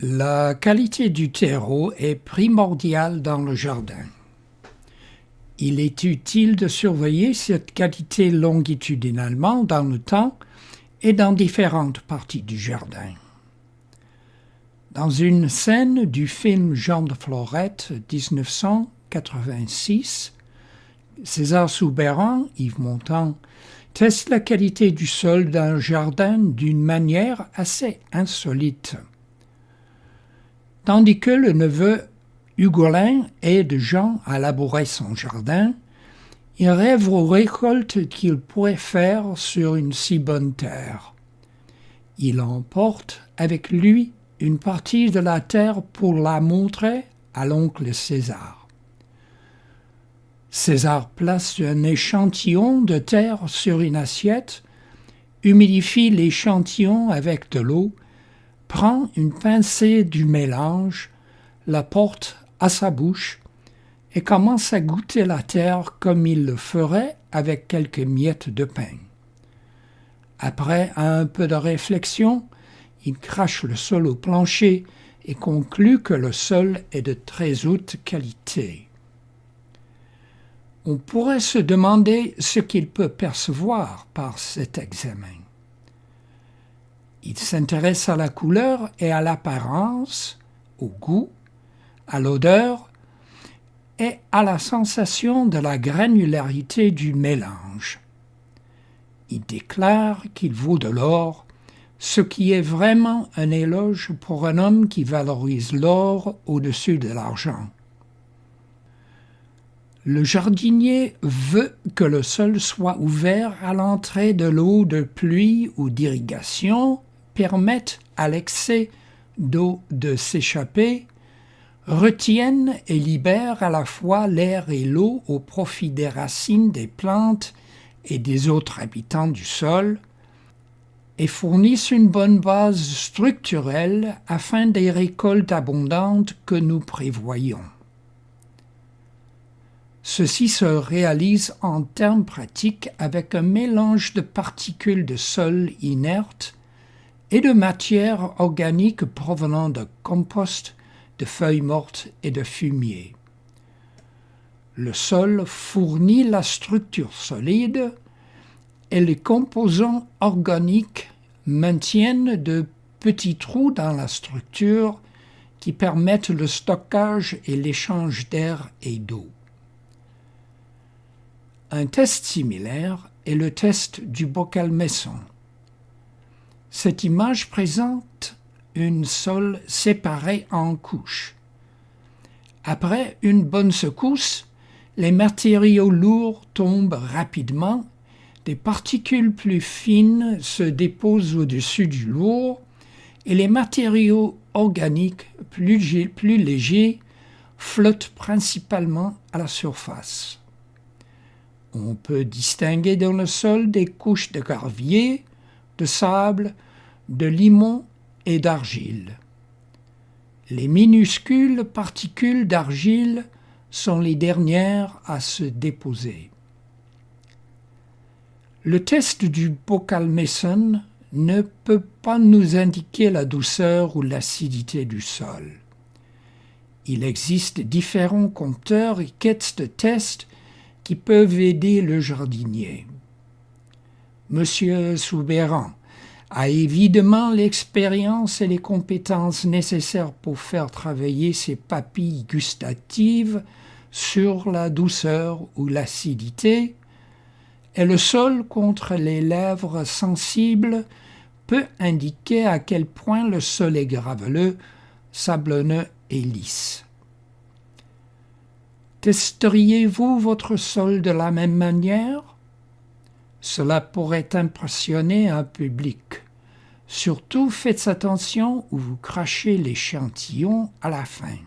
La qualité du terreau est primordiale dans le jardin. Il est utile de surveiller cette qualité longitudinalement dans le temps et dans différentes parties du jardin. Dans une scène du film Jean de Florette 1986, César Souberan, Yves Montand, teste la qualité du sol d'un jardin d'une manière assez insolite. Tandis que le neveu Hugolin aide Jean à labourer son jardin, il rêve aux récoltes qu'il pourrait faire sur une si bonne terre. Il emporte avec lui une partie de la terre pour la montrer à l'oncle César. César place un échantillon de terre sur une assiette, humidifie l'échantillon avec de l'eau, prend une pincée du mélange, la porte à sa bouche et commence à goûter la terre comme il le ferait avec quelques miettes de pain. Après un peu de réflexion, il crache le sol au plancher et conclut que le sol est de très haute qualité. On pourrait se demander ce qu'il peut percevoir par cet examen. Il s'intéresse à la couleur et à l'apparence, au goût, à l'odeur et à la sensation de la granularité du mélange. Il déclare qu'il vaut de l'or, ce qui est vraiment un éloge pour un homme qui valorise l'or au-dessus de l'argent. Le jardinier veut que le sol soit ouvert à l'entrée de l'eau de pluie ou d'irrigation, permette à l'excès d'eau de s'échapper, retienne et libère à la fois l'air et l'eau au profit des racines des plantes et des autres habitants du sol, et fournisse une bonne base structurelle afin des récoltes abondantes que nous prévoyons. Ceci se réalise en termes pratiques avec un mélange de particules de sol inertes et de matière organique provenant de compost, de feuilles mortes et de fumier. Le sol fournit la structure solide et les composants organiques maintiennent de petits trous dans la structure qui permettent le stockage et l'échange d'air et d'eau. Un test similaire est le test du bocal-maçon. Cette image présente un sol séparé en couches. Après une bonne secousse, les matériaux lourds tombent rapidement, des particules plus fines se déposent au-dessus du lourd et les matériaux organiques plus légers flottent principalement à la surface. On peut distinguer dans le sol des couches de gravier, de sable, de limon et d'argile. Les minuscules particules d'argile sont les dernières à se déposer. Le test du bocal-maçon ne peut pas nous indiquer la douceur ou l'acidité du sol. Il existe différents compteurs et quêtes de test qui peuvent aider le jardinier. Monsieur Souberan a évidemment l'expérience et les compétences nécessaires pour faire travailler ses papilles gustatives sur la douceur ou l'acidité, et le sol contre les lèvres sensibles peut indiquer à quel point le sol est graveleux, sablonneux et lisse. Testeriez-vous votre sol de la même manière? Cela pourrait impressionner un public. Surtout faites attention où vous crachez l'échantillon à la fin.